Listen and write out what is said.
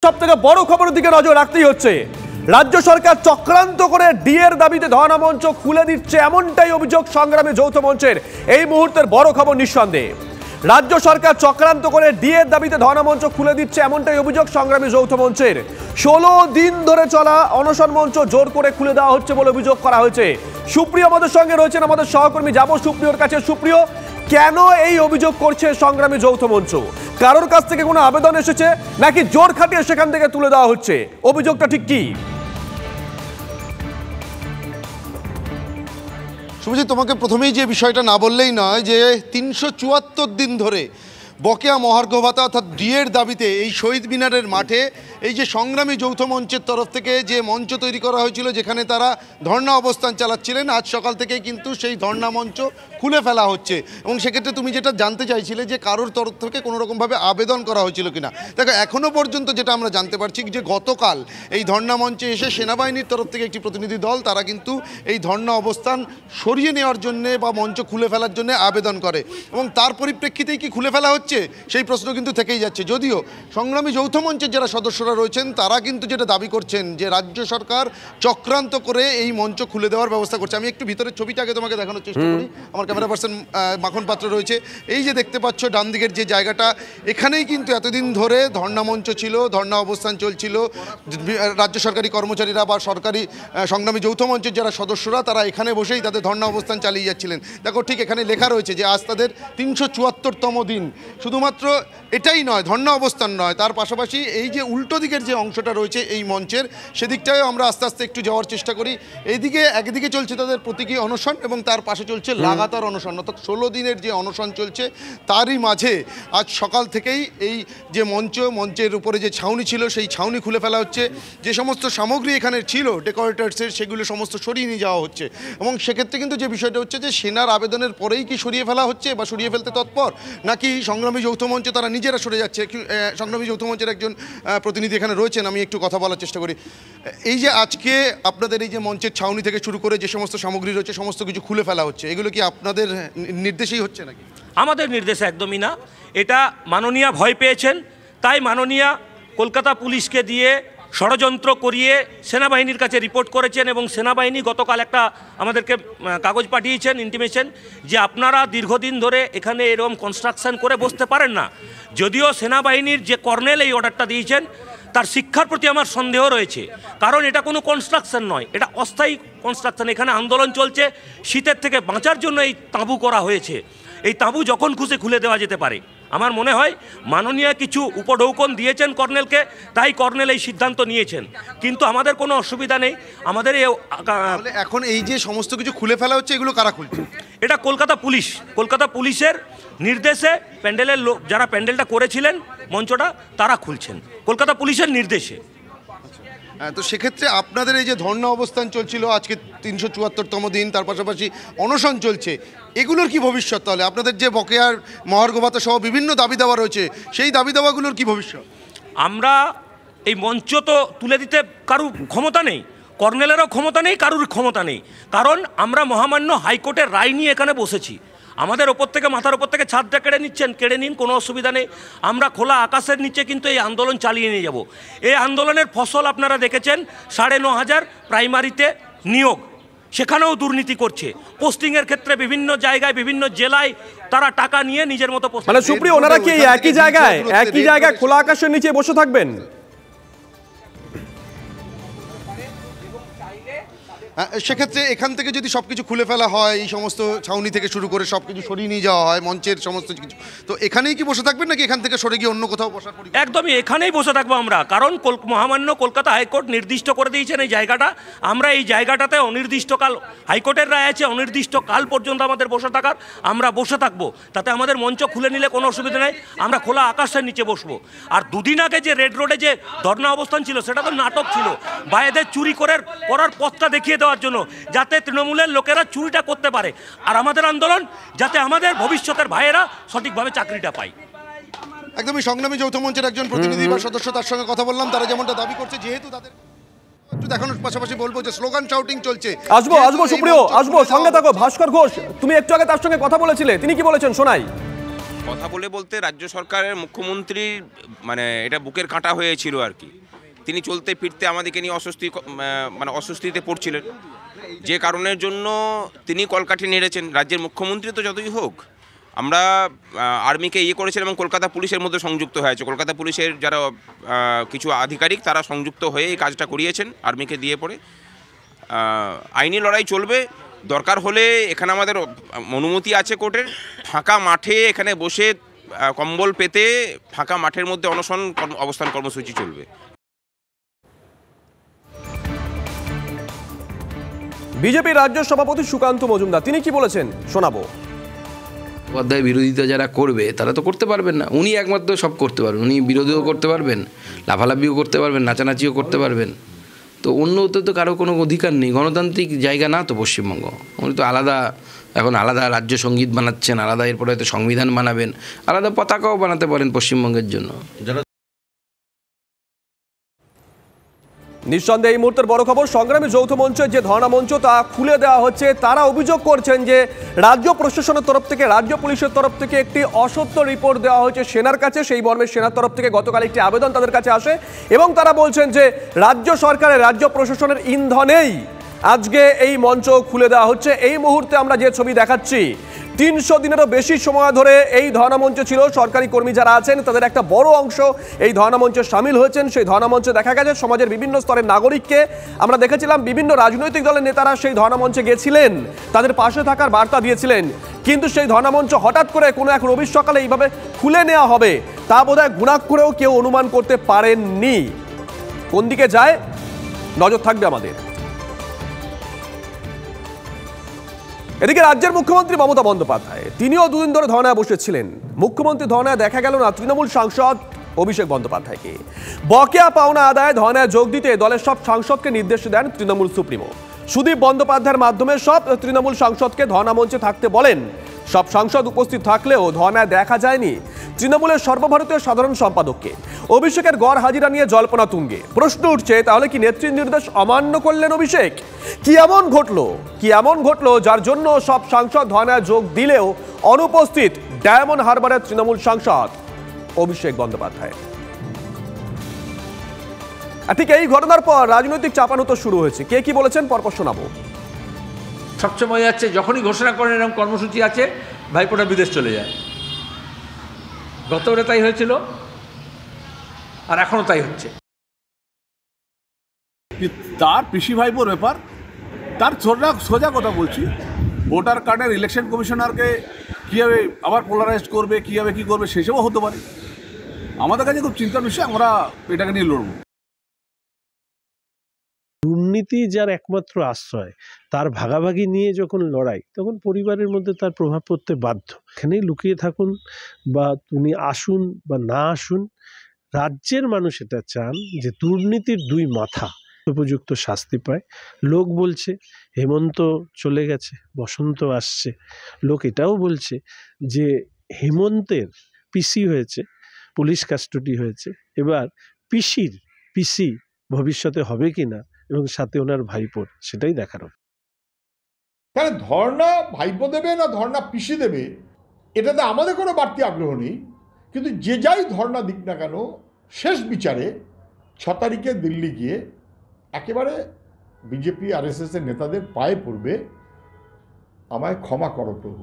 সবথেকে বড় খবরের দিকে নজর রাখতেই হচ্ছে। রাজ্য সরকার চক্রান্ত করে ডিএর দাবিতে ধর্ণা মঞ্চ খুলে দিচ্ছে, এমনটাই অভিযোগ সংগ্রামী যৌথ মঞ্চের। এই মুহূর্তের বড় খবর নিঃসন্দেহে রাজ্য সরকার চক্রান্ত করে ডিএর দাবিতে ধর্ণা মঞ্চ খুলে দিচ্ছে, এমনটাই অভিযোগ সংগ্রামী যৌথ মঞ্চের। 16 দিন ধরে চলা অনশন মঞ্চ জোর করে খুলে দেওয়া হচ্ছে বলে অভিযোগ করা হয়েছে। সুপ্রিয় আমাদের সঙ্গে রয়েছেন, আমাদের সহকর্মী, যাব সুপ্রিয়র কাছে। সুপ্রিয়, কেন এই অভিযোগ করছে সংগ্রামী যৌথ মঞ্চ? কারোর কাছ থেকে কোনো আবেদন এসেছে নাকি জোর খাটিয়ে সেখান থেকে তুলে দেওয়া হচ্ছে? অভিযোগটা ঠিক কি? শুভজিৎ, তোমাকে প্রথমেই যে বিষয়টা না বললেই নয় যে 374 দিন ধরে বকেয়া মহার্ঘ ভাতা অর্থাৎ ডিএর দাবিতে এই শহীদ মিনারের মাঠে এই যে সংগ্রামী যৌথ মঞ্চের তরফ থেকে যে মঞ্চ তৈরি করা হয়েছিল, যেখানে তারা ধর্ণা অবস্থান চালাচ্ছিলেন, আজ সকাল থেকেই কিন্তু সেই ধর্ণা মঞ্চ খুলে ফেলা হচ্ছে। এবং সেক্ষেত্রে তুমি যেটা জানতে চাইছিলে যে কারোর তরফ থেকে কোনো রকমভাবে আবেদন করা হয়েছিল কিনা, দেখো এখনও পর্যন্ত যেটা আমরা জানতে পারছি যে গতকাল এই ধর্ণা মঞ্চে এসে সেনাবাহিনীর তরফ থেকে একটি প্রতিনিধি দল তারা কিন্তু এই ধর্ণা অবস্থান সরিয়ে নেওয়ার জন্যে বা মঞ্চ খুলে ফেলার জন্য আবেদন করে, এবং তার পরিপ্রেক্ষিতেই কি খুলে ফেলা হচ্ছে সেই প্রশ্ন কিন্তু থেকেই যাচ্ছে। যদিও সংগ্রামী যৌথ মঞ্চের যারা সদস্যরা রয়েছেন তারা কিন্তু যেটা দাবি করছেন যে রাজ্য সরকার চক্রান্ত করে এই মঞ্চ খুলে দেওয়ার ব্যবস্থা করছে। আমি একটু ভিতরের ছবিটাকে তোমাকে দেখানোর চেষ্টা করি। আমার ক্যামেরা পার্সন মাখন পাত্র রয়েছে। এই যে দেখতে পাচ্ছ ডান দিকের যে জায়গাটা, এখানেই কিন্তু এতদিন ধরে ধর্ণা মঞ্চ ছিল, ধর্ণা অবস্থান চলছিল। রাজ্য সরকারি কর্মচারীরা বা সরকারি সংগ্রামী যৌথ মঞ্চের যারা সদস্যরা তারা এখানে বসেই তাদের ধর্ণা অবস্থান চালিয়ে যাচ্ছিলেন। দেখো ঠিক এখানে লেখা রয়েছে যে আজ তাদের 374তম দিন। শুধুমাত্র এটাই নয়, ধর্ণা অবস্থান নয়, তার পাশাপাশি এই যে উল্টো দিকের যে অংশটা রয়েছে এই মঞ্চের, সেদিকটাও আমরা আস্তে আস্তে একটু যাওয়ার চেষ্টা করি। এইদিকে একদিকে চলছে তাদের প্রতীকী অনশন এবং তার পাশে চলছে লাগাতার অনশন, অর্থাৎ 16 দিনের যে অনশন চলছে তারই মাঝে আজ সকাল থেকেই এই যে মঞ্চের উপরে যে ছাউনি ছিল সেই ছাউনি খুলে ফেলা হচ্ছে। যে সমস্ত সামগ্রী এখানে ছিল ডেকোরেটার্সের, সেগুলো সমস্ত সরিয়ে নিয়ে যাওয়া হচ্ছে। এবং সেক্ষেত্রে কিন্তু যে বিষয়টা হচ্ছে যে সেনার আবেদনের পরেই কি সরিয়ে ফেলা হচ্ছে বা সরিয়ে ফেলতে তৎপর, নাকি সংগ্রামী যৌথ মঞ্চে তারা নিজেরা সরে যাচ্ছে। সংগ্রামী যৌথ মঞ্চের একজন প্রতিনিধি এখানে রয়েছেন, আমি একটু কথা বলার চেষ্টা করি। এই যে আজকে আপনাদের এই যে মঞ্চের ছাউনি থেকে শুরু করে যে সমস্ত সামগ্রী রয়েছে সমস্ত কিছু খুলে ফেলা হচ্ছে, এগুলো কি আপনাদের নির্দেশেই হচ্ছে নাকি? আমাদের নির্দেশ একদমই না, এটা মাননীয়া ভয় পেয়েছেন, তাই মাননীয়া কলকাতা পুলিশকে দিয়ে ষড়যন্ত্র করিয়ে সেনাবাহিনীর কাছে রিপোর্ট করেছেন এবং সেনাবাহিনী গতকাল একটা আমাদেরকে কাগজ পাঠিয়েছেন, ইন্টিমেশন, যে আপনারা দীর্ঘদিন ধরে এখানে এরকম কনস্ট্রাকশন করে বসতে পারেন না। যদিও সেনাবাহিনীর যে কর্নেল এই অর্ডারটা দিয়েছেন তার শিক্ষার প্রতি আমার সন্দেহ রয়েছে, কারণ এটা কোনো কনস্ট্রাকশন নয়, এটা অস্থায়ী কনস্ট্রাকশন। এখানে আন্দোলন চলছে, শীতের থেকে বাঁচার জন্য এই তাঁবু করা হয়েছে। এই তাঁবু যখন খুশি খুলে দেওয়া যেতে পারে। আমার মনে হয় মাননীয় কিছু উপঢৌকন দিয়েছেন কর্নেলকে, তাই কর্নেল এই সিদ্ধান্ত নিয়েছেন, কিন্তু আমাদের কোনো অসুবিধা নেই। আমাদের এখন এই যে সমস্ত কিছু খুলে ফেলা হচ্ছে এগুলো কারা খুলছে? এটা কলকাতা পুলিশের নির্দেশে প্যান্ডেলের লোক যারা প্যান্ডেলটা করেছিলেন মঞ্চটা তারা খুলছেন, কলকাতা পুলিশের নির্দেশে। তো সেক্ষেত্রে আপনাদের এই যে ধর্ণা অবস্থান চলছিল আজকে 374তম দিন, তার পাশাপাশি অনশন চলছে, এগুলোর কি ভবিষ্যৎ? তাহলে আপনাদের যে বকেয়ার মহার্ঘ ভাতা সহ বিভিন্ন দাবি দাওয়া রয়েছে, সেই দাবি দাওয়াগুলোর কি ভবিষ্যৎ? আমরা এই মঞ্চ তো তুলে দিতে কারুর ক্ষমতা নেই, কর্নেলেরও ক্ষমতা নেই, কারুর ক্ষমতা নেই, কারণ আমরা মহামান্য হাইকোর্টের রায় নিয়ে এখানে বসেছি। আমাদের ওপর থেকে, মাথার ওপর থেকে ছাদটা কেড়ে নিন, কোনো অসুবিধা নেই। আমরা খোলা আকাশের নিচে কিন্তু এই আন্দোলন চালিয়ে নিয়ে যাব। এই আন্দোলনের ফসল আপনারা দেখেছেন, 9,500 প্রাইমারিতে নিয়োগ, সেখানেও দুর্নীতি করছে। পোস্টিংয়ের ক্ষেত্রে বিভিন্ন জায়গায় বিভিন্ন জেলায় তারা টাকা নিয়ে নিজের মতো, মানে সুপ্রিয়, ওনারা কি একই জায়গায় খোলা আকাশের নিচে বসে থাকবেন? সেক্ষেত্রে এখান থেকে যদি সব কিছু খুলে ফেলা হয়, এই সমস্ত ছাউনি থেকে শুরু করে সব কিছু সরিয়ে নিয়ে যাওয়া হয়, মঞ্চের সমস্ত কিছু, তো এখানেই কি বসে থাকবেন নাকি এখান থেকে সরে গিয়ে অন্য কোথাও বসার? একদমই এখানেই বসে থাকবো আমরা, কারণ মহামান্য কলকাতা হাইকোর্ট নির্দিষ্ট করে দিয়েছেন এই জায়গাটা। আমরা এই জায়গাটাতে অনির্দিষ্টকাল, হাইকোর্টের রায় আছে অনির্দিষ্টকাল পর্যন্ত আমাদের বসে থাকার, আমরা বসে থাকবো। তাতে আমাদের মঞ্চ খুলে নিলে কোনো অসুবিধা নেই, আমরা খোলা আকাশের নিচে বসবো। আর দুদিন আগে যে রেড রোডে যে ধর্ণা অবস্থান ছিল সেটা তো নাটক ছিল, বাইরেদের চুরি করার পথটা দেখিয়ে দেওয়ার জন্য, যাতে তৃণমূলের লোকেরা চুরিটা করতে পারে। আর আমাদের আন্দোলন যাতে আমাদের ভবিষ্যতের ভাইয়েরা সঠিকভাবে চাকরিটা পায়। একদমই সংগ্রামী যৌথ মঞ্চের একজন প্রতিনিধি বা সদস্য, তার সঙ্গে কথা বললাম, তারা যেমনটা দাবি করছে, যেহেতু তাদের একটু দেখানোর পাশাপাশি বলবো যে স্লোগান শাউটিং চলছে। আসবো সুপ্রিয়, সঙ্গে থাকো। ভাস্কর ঘোষ, তুমি একটু আগে তার সঙ্গে কথা বলেছিলে, তিনি কি বলেছেন শোনাই। কথা বলতে রাজ্য সরকারের মুখ্যমন্ত্রী মানে এটা বুকের কাঁটা হয়েছিল আর কি। তিনি চলতে ফিরতে আমাদেরকে নিয়ে অস্বস্তিতে পড়ছিলেন, যে কারণের জন্য তিনি কলকাঠি নেড়েছেন। রাজ্যের মুখ্যমন্ত্রী তো যতই হোক, আমরা আর্মিকে করেছিলাম এবং কলকাতা পুলিশের মধ্যে সংযুক্ত হয়েছে। কলকাতা পুলিশের যারা কিছু আধিকারিক তারা সংযুক্ত হয়ে এই কাজটা করিয়েছেন আর্মিকে দিয়ে পড়ে। আইনি লড়াই চলবে, দরকার হলে এখানে আমাদের অনুমতি আছে কোর্টের, ফাঁকা মাঠে এখানে বসে কম্বল পেতে ফাঁকা মাঠের মধ্যে অনশন অবস্থান কর্মসূচি চলবে। বিজেপি রাজ্য সভাপতি সুকান্ত মজুমদার তিনি কি বলেছেন শোনাবো। অধ্যায় বিরোধিতা যারা করবে তারা তো করতে পারবেন না, উনি একমাত্র সব করতে পারবেন। উনি বিরোধীও করতে পারবেন, লাফালাফিও করতে পারবেন, নাচানাচিও করতে পারবেন। তো অন্যতে তো কারো কোনো অধিকার নেই, গণতান্ত্রিক জায়গা না তো পশ্চিমবঙ্গ। উনি তো আলাদা, এখন আলাদা রাজ্য সঙ্গীত বানাচ্ছেন, আলাদা এরপরে হয়তো সংবিধান বানাবেন, আলাদা পতাকাও বানাতে পারেন পশ্চিমবঙ্গের জন্য। নিঃসন্দেহে এই মুহূর্তের বড় খবর, সংগ্রামী যৌথ মঞ্চের যে ধর্ণা মঞ্চ তা খুলে দেওয়া হচ্ছে। তারা অভিযোগ করছেন যে রাজ্য প্রশাসনের তরফ থেকে, রাজ্য পুলিশের তরফ থেকে একটি অসত্য রিপোর্ট দেওয়া হয়েছে সেনার কাছে। সেই মর্মে সেনার তরফ থেকে গতকাল একটি আবেদন তাদের কাছে আসে এবং তারা বলছেন যে রাজ্য সরকারের, রাজ্য প্রশাসনের ইন্ধনেই আজকে এই মঞ্চ খুলে দেওয়া হচ্ছে। এই মুহূর্তে আমরা যে ছবি দেখাচ্ছি, 300 দিনেরও বেশি সময় ধরে এই ধর্ণা মঞ্চে ছিল। সরকারি কর্মী যারা আছেন তাদের একটা বড় অংশ এই ধর্ণা মঞ্চে সামিল হয়েছেন। সেই ধর্ণা মঞ্চে দেখা গেছে সমাজের বিভিন্ন স্তরের নাগরিককে আমরা দেখেছিলাম, বিভিন্ন রাজনৈতিক দলের নেতারা সেই ধর্ণা মঞ্চে গেছিলেন, তাদের পাশে থাকার বার্তা দিয়েছিলেন। কিন্তু সেই ধর্ণা মঞ্চ হঠাৎ করে কোনো এক রবির সকালে এইভাবে খুলে নেওয়া হবে তা বোধহয় গুণাক্ষরেও কেউ অনুমান করতে পারেননি। কোন দিকে যায় নজর থাকবে আমাদের। এদিকে রাজ্যের মুখ্যমন্ত্রী মমতা বন্দ্যোপাধ্যায় তিনিও দুদিন ধরে ধর্নায় বসেছিলেন। মুখ্যমন্ত্রী ধর্নায় দেখা গেল না তৃণমূল সাংসদ অভিষেক বন্দ্যোপাধ্যায়কে। বকেয়া পাওনা আদায় ধর্নায় যোগ দিতে দলের সব সাংসদকে নির্দেশ দেন তৃণমূল সুপ্রিমো। সুদীপ বন্দ্যোপাধ্যায়ের মাধ্যমে সব তৃণমূল সাংসদকে ধর্না মঞ্চে থাকতে বলেন। সব সাংসদ উপস্থিত থাকলেও ধর্নায় দেখা যায়নি তৃণমূলের সর্বভারতীয় সাধারণ সম্পাদককে। অভিষেকের গড় হাজিরা নিয়ে জল্পনা তুঙ্গে। প্রশ্ন উঠছে, তাহলে কি নেত্রীর নির্দেশ অমান্য করলেন অভিষেক? কি এমন ঘটলো যার জন্য সব সাংসদ ধর্নায় যোগ দিলেও অনুপস্থিত ডায়মন্ড হারবারের তৃণমূল সাংসদ অভিষেক বন্দ্যোপাধ্যায়? ঠিক এই ঘটনার পর রাজনৈতিক চাপানুতো শুরু হয়েছে। কে কি বলেছেন পরপর শোনাবো। সবসময় যাচ্ছে, যখনই ঘোষণা করেন এরকম কর্মসূচি আছে, ভাইপোটা বিদেশ চলে যায়। গতবারে তাই হয়েছিল, আর এখনো তাই হচ্ছে। তার পিসি ভাইপোর ব্যাপার, তার সোজা কথা বলছি, ভোটার কার্ডের ইলেকশন কমিশনারকে কীভাবে আবার পোলারাইজ করবে, কীভাবে কী করবে সেসবও হতে পারে। আমাদের কাছে খুব চিন্তার বিষয়, আমরা এটাকে নিয়ে লড়ব। দুর্নীতি যার একমাত্র আশ্রয়, তার ভাগাভাগি নিয়ে যখন লড়াই, তখন পরিবারের মধ্যে তার প্রভাব পড়তে বাধ্য। এখানেই লুকিয়ে থাকুন বা উনি আসুন বা না আসুন, রাজ্যের মানুষ এটা চান যে দুর্নীতির দুই মাথা উপযুক্ত শাস্তি পায়। লোক বলছে হেমন্ত চলে গেছে, বসন্ত আসছে। লোক এটাও বলছে যে হেমন্তের পিসি হয়েছে, পুলিশ কাস্টডি হয়েছে, এবার পিসি ভবিষ্যতে হবে কিনা এবং সাথে ওনার ভাইপোর, সেটাই দেখার। তাহলে ধর্ণা ভাইপো দেবে না ধর্ণা পিসি দেবে, এটাতে আমাদের কোনো বাড়তি আগ্রহ নেই। কিন্তু যে যাই ধর্ণা দিক না কেন, শেষ বিচারে 6 তারিখে দিল্লি গিয়ে একেবারে বিজেপি RSS এর নেতাদের পায়ে পড়বে, আমায় ক্ষমা করো প্রভু।